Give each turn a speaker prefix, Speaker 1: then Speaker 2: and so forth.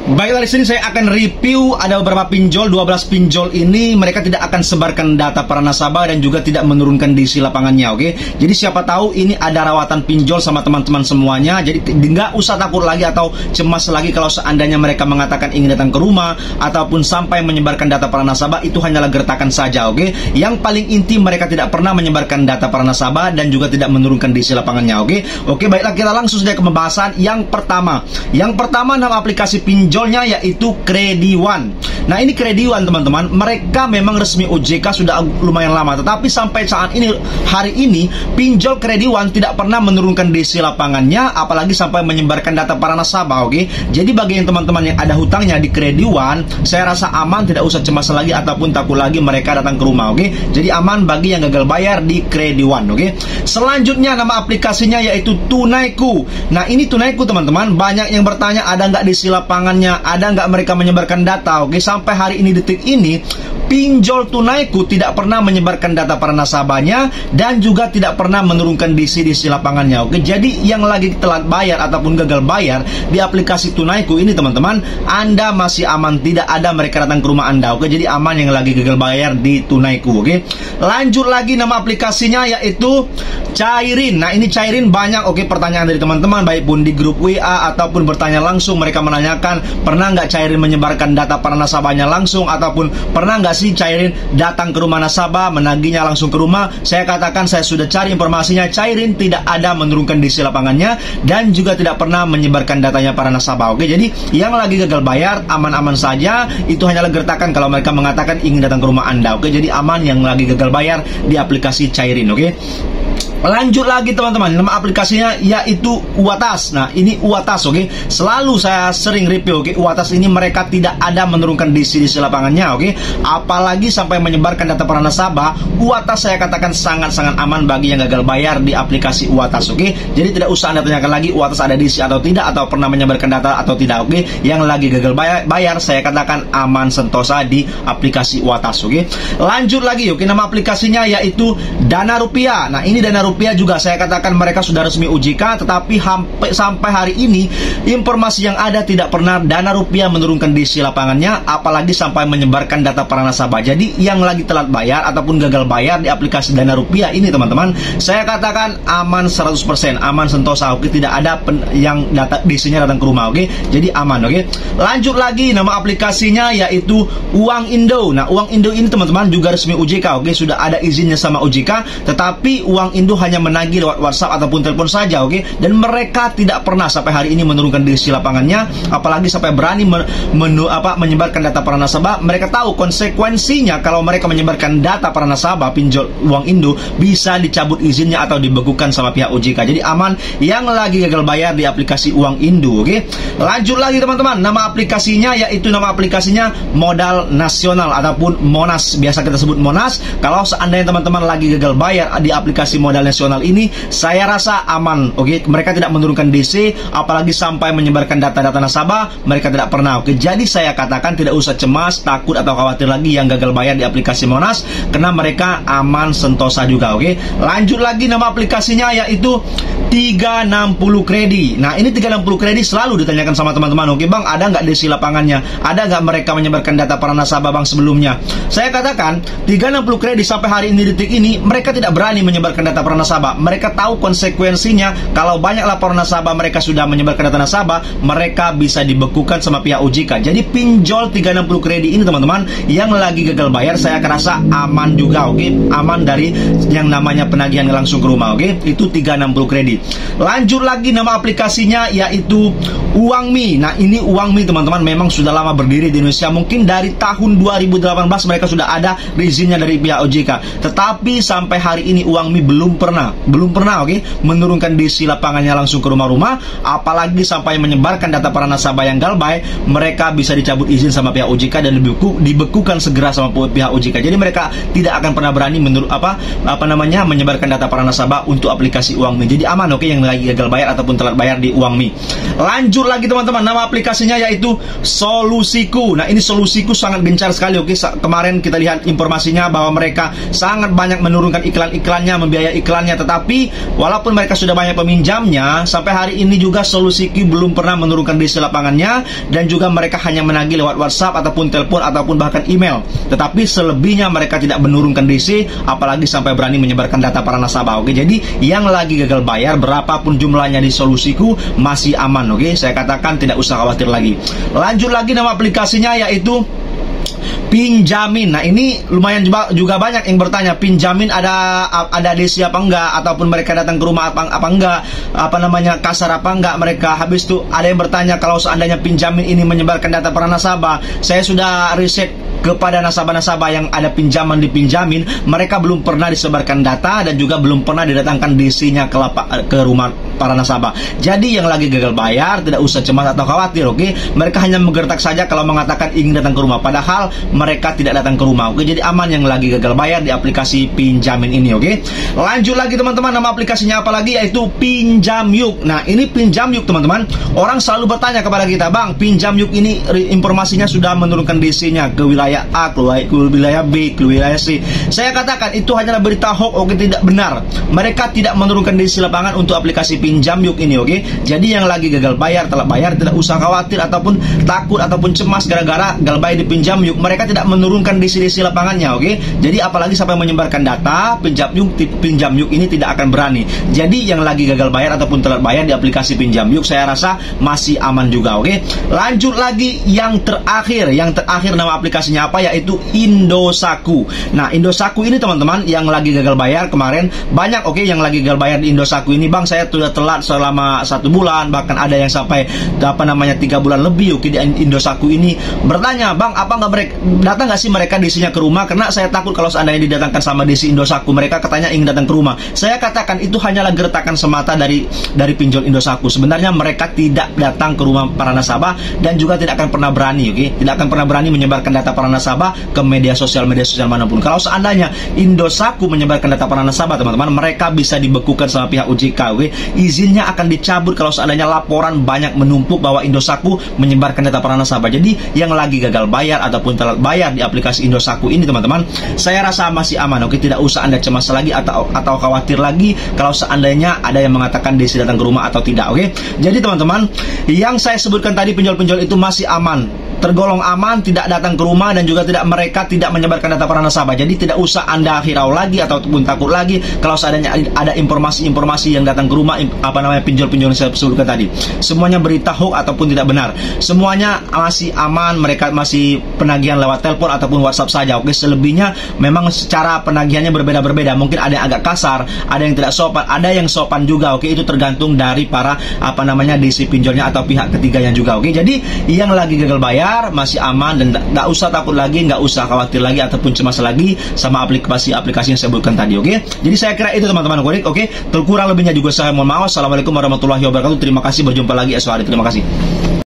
Speaker 1: Baiklah, di sini saya akan review ada beberapa pinjol. 12 pinjol ini mereka tidak akan sebarkan data para nasabah dan juga tidak menurunkan diisi lapangannya, oke? Jadi siapa tahu ini ada rawatan pinjol sama teman-teman semuanya. Jadi nggak usah takut lagi atau cemas lagi kalau seandainya mereka mengatakan ingin datang ke rumah ataupun sampai menyebarkan data para nasabah. Itu hanyalah gertakan saja, oke? Yang paling inti mereka tidak pernah menyebarkan data para nasabah dan juga tidak menurunkan diisi lapangannya, oke? Oke, baiklah, kita langsung saja ke pembahasan. Yang pertama nama aplikasi pinjol yaitu Krediwan. Nah, ini Krediwan teman-teman, mereka memang resmi OJK sudah lumayan lama, tetapi sampai saat ini, hari ini, pinjol Krediwan tidak pernah menurunkan diisi lapangannya, apalagi sampai menyebarkan data para nasabah, oke? Jadi bagi yang teman-teman yang ada hutangnya di Krediwan, saya rasa aman, tidak usah cemas lagi ataupun takut lagi mereka datang ke rumah, oke? Jadi aman bagi yang gagal bayar di Krediwan, oke? Selanjutnya nama aplikasinya yaitu Tunaiku. Nah, ini Tunaiku teman-teman, banyak yang bertanya ada nggak diisi lapangannya, ada nggak mereka menyebarkan data, oke? Sampai hari ini, detik ini, pinjol Tunaiku tidak pernah menyebarkan data para nasabahnya dan juga tidak pernah menurunkan diisi lapangannya, oke? Jadi yang lagi telat bayar ataupun gagal bayar di aplikasi Tunaiku ini teman-teman, Anda masih aman, tidak ada mereka datang ke rumah Anda, oke? Jadi aman yang lagi gagal bayar di Tunaiku, oke? Lanjut lagi, nama aplikasinya yaitu Cairin. Nah, ini Cairin banyak, oke, pertanyaan dari teman-teman, baik pun di grup WA ataupun bertanya langsung, mereka menanyakan pernah nggak Cairin menyebarkan data para nasabahnya langsung, ataupun pernah nggak sih Cairin datang ke rumah nasabah menagihnya langsung ke rumah. Saya katakan saya sudah cari informasinya, Cairin tidak ada menurunkan diisi lapangannya dan juga tidak pernah menyebarkan datanya para nasabah, oke? Jadi yang lagi gagal bayar aman-aman saja, itu hanyalah gertakan kalau mereka mengatakan ingin datang ke rumah Anda, oke? Jadi aman yang lagi gagal bayar di aplikasi Cairin, oke? Lanjut lagi teman-teman, nama aplikasinya yaitu Uatas. Nah, ini Uatas, oke? Selalu saya sering review, oke? Uatas ini mereka tidak ada menurunkan diisi lapangannya, oke? Apalagi sampai menyebarkan data para nasabah. Uatas saya katakan sangat-sangat aman bagi yang gagal bayar di aplikasi Uatas, oke? Jadi tidak usah Anda tanyakan lagi Uatas ada diisi atau tidak, atau pernah menyebarkan data atau tidak, oke? Yang lagi gagal bayar saya katakan aman sentosa di aplikasi Uatas, oke? Lanjut lagi, oke? Nama aplikasinya yaitu Dana Rupiah. Nah, ini Dana Rupiah juga saya katakan mereka sudah resmi OJK, tetapi sampai hari ini informasi yang ada tidak pernah Dana Rupiah menurunkan diisi lapangannya, apalagi sampai menyebarkan data para nasabah. Jadi yang lagi telat bayar ataupun gagal bayar di aplikasi Dana Rupiah ini teman-teman, saya katakan aman 100%, aman sentosa, oke? Tidak ada yang data diisinya datang ke rumah, oke? Jadi aman, oke? Lanjut lagi, nama aplikasinya yaitu Uang Indo. Nah, Uang Indo ini teman-teman juga resmi OJK, oke? Sudah ada izinnya sama OJK, tetapi Uang Indo hanya menagih lewat WhatsApp ataupun telepon saja, oke? Dan mereka tidak pernah sampai hari ini menurunkan diisi lapangannya, apalagi sampai berani menyebarkan data para nasabah. Mereka tahu konsekuensinya kalau mereka menyebarkan data para nasabah pinjol Uang Indo, bisa dicabut izinnya atau dibekukan sama pihak OJK. Jadi aman yang lagi gagal bayar di aplikasi Uang Indo, oke? Lanjut lagi teman-teman, nama aplikasinya yaitu nama aplikasinya Modal Nasional ataupun Monas, biasa kita sebut Monas. Kalau seandainya teman-teman lagi gagal bayar di aplikasi Modal Nasional ini, saya rasa aman, oke? Mereka tidak menurunkan DC, apalagi sampai menyebarkan data-data nasabah, mereka tidak pernah, oke? Jadi saya katakan tidak usah cemas, takut atau khawatir lagi yang gagal bayar di aplikasi Monas, karena mereka aman sentosa juga, oke? Lanjut lagi, nama aplikasinya yaitu 360 Kredi. Nah, ini 360 Kredi selalu ditanyakan sama teman-teman, oke Bang, ada nggak diisi lapangannya? Ada nggak mereka menyebarkan data para nasabah Bang sebelumnya? Saya katakan 360 Kredi sampai hari ini, detik ini, mereka tidak berani menyebarkan data para nasabah. Mereka tahu konsekuensinya kalau banyak laporan nasabah mereka sudah menyebarkan data nasabah, mereka bisa dibekukan sama pihak OJK. Jadi pinjol 360 Kredi ini teman-teman yang lagi gagal bayar, saya rasa aman juga, oke? Aman dari yang namanya penagihan langsung ke rumah, oke? Itu 360 Kredi. Lanjut lagi, nama aplikasinya yaitu Uangmi. Nah, ini Uangmi teman-teman memang sudah lama berdiri di Indonesia, mungkin dari tahun 2018 mereka sudah ada izinnya dari pihak OJK, tetapi sampai hari ini Uangmi belum pernah, oke, menurunkan diisi lapangannya langsung ke rumah-rumah, apalagi sampai menyebarkan data para nasabah yang galbay, mereka bisa dicabut izin sama pihak OJK dan dibekukan segera sama pihak OJK. Jadi mereka tidak akan pernah berani menyebarkan data para nasabah untuk aplikasi Uangmi. Jadi aman, oke, yang lagi gagal bayar ataupun telat bayar di Uangmi. Lanjut lagi teman-teman, nama aplikasinya yaitu Solusiku. Nah, ini Solusiku sangat gencar sekali, oke? Kemarin kita lihat informasinya bahwa mereka sangat banyak menurunkan iklan-iklannya, membiayai iklan cicilannya. Tetapi walaupun mereka sudah banyak peminjamnya, sampai hari ini juga Solusiku belum pernah menurunkan DC lapangannya, dan juga mereka hanya menagih lewat WhatsApp ataupun telepon ataupun bahkan email. Tetapi selebihnya mereka tidak menurunkan DC, apalagi sampai berani menyebarkan data para nasabah. Oke, jadi yang lagi gagal bayar berapapun jumlahnya di Solusiku masih aman. Oke, saya katakan tidak usah khawatir lagi. Lanjut lagi, nama aplikasinya yaitu Pinjamin. Nah, ini lumayan juga banyak yang bertanya, Pinjamin ada DC apa enggak, ataupun mereka datang ke rumah apa enggak, kasar apa enggak mereka. Habis itu ada yang bertanya kalau seandainya Pinjamin ini menyebarkan data para nasabah. Saya sudah riset kepada nasabah-nasabah yang ada pinjaman di Pinjamin, mereka belum pernah disebarkan data dan juga belum pernah didatangkan DC-nya ke rumah para nasabah. Jadi yang lagi gagal bayar tidak usah cemas atau khawatir. Oke, mereka hanya menggertak saja kalau mengatakan ingin datang ke rumah, padahal mereka tidak datang ke rumah. Oke, jadi aman yang lagi gagal bayar di aplikasi Pinjamin ini. Oke, lanjut lagi teman-teman, nama aplikasinya apa lagi, yaitu Pinjam Yuk. Nah, ini Pinjam Yuk teman-teman, orang selalu bertanya kepada kita, Bang, Pinjam Yuk ini informasinya sudah menurunkan DC-nya ke wilayah A, ke wilayah B, ke wilayah C. Saya katakan itu hanyalah berita hoax. Oke, tidak benar. Mereka tidak menurunkan DC lapangan untuk aplikasi Pinjam Yuk ini. Oke, jadi yang lagi gagal bayar, telat bayar, tidak usah khawatir ataupun takut ataupun cemas gara-gara gagal bayar di Pinjam Yuk. Mereka tidak menurunkan DC lapangannya. Oke, jadi apalagi sampai menyebarkan data, Pinjam Yuk ini tidak akan berani. Jadi yang lagi gagal bayar ataupun telat bayar di aplikasi Pinjam Yuk, saya rasa masih aman juga. Oke, lanjut lagi yang terakhir nama aplikasinya apa, yaitu Indosatu. Nah, Indosatu ini teman-teman yang lagi gagal bayar kemarin banyak. Oke, yang lagi gagal bayar di Indosatu ini, Bang, saya sudah telat selama 1 bulan, bahkan ada yang sampai 3 bulan lebih. Oke, di Indosatu ini bertanya, Bang, apa nggak datang nggak sih mereka DC-nya ke rumah? Karena saya takut kalau seandainya didatangkan sama DC Indosatu, mereka katanya ingin datang ke rumah. Saya katakan itu hanyalah gertakan semata dari pinjol Indosatu. Sebenarnya mereka tidak datang ke rumah para nasabah dan juga tidak akan pernah berani. Oke, tidak akan pernah berani menyebarkan data para nasabah ke media sosial manapun. Kalau seandainya Indosatu menyebarkan data para nasabah, teman-teman, mereka bisa dibekukan sama pihak OJK. Oke, izinnya akan dicabut kalau seandainya laporan banyak menumpuk bahwa Indosatu menyebarkan data para nasabah. Jadi yang lagi gagal bayar ataupun telat bayar di aplikasi Indosatu ini, teman-teman, saya rasa masih aman. Oke, tidak usah Anda cemas lagi atau khawatir lagi kalau seandainya ada yang mengatakan DC datang ke rumah atau tidak. Oke, jadi teman-teman, yang saya sebutkan tadi pinjol-pinjol itu masih aman, tergolong aman, tidak datang ke rumah dan juga mereka tidak menyebarkan data para nasabah. Jadi tidak usah Anda hirau lagi ataupun takut lagi kalau seandainya ada informasi-informasi yang datang ke rumah, pinjol-pinjol yang saya sebutkan tadi. Semuanya berita hoax ataupun tidak benar. Semuanya masih aman, mereka masih penagihan lewat telepon ataupun WhatsApp saja. Oke, selebihnya memang secara penagihannya berbeda-berbeda. Mungkin ada yang agak kasar, ada yang tidak sopan, ada yang sopan juga. Oke, itu tergantung dari para DC pinjolnya atau pihak ketiganya juga. Oke, jadi yang lagi gagal bayar masih aman dan nggak usah takut lagi, nggak usah khawatir lagi ataupun cemas lagi sama aplikasi yang saya sebutkan tadi. Oke, jadi saya kira itu teman-teman. Oke, terkurang lebihnya juga saya mohon maaf. Assalamualaikum warahmatullahi wabarakatuh. Terima kasih, berjumpa lagi esok hari. Terima kasih.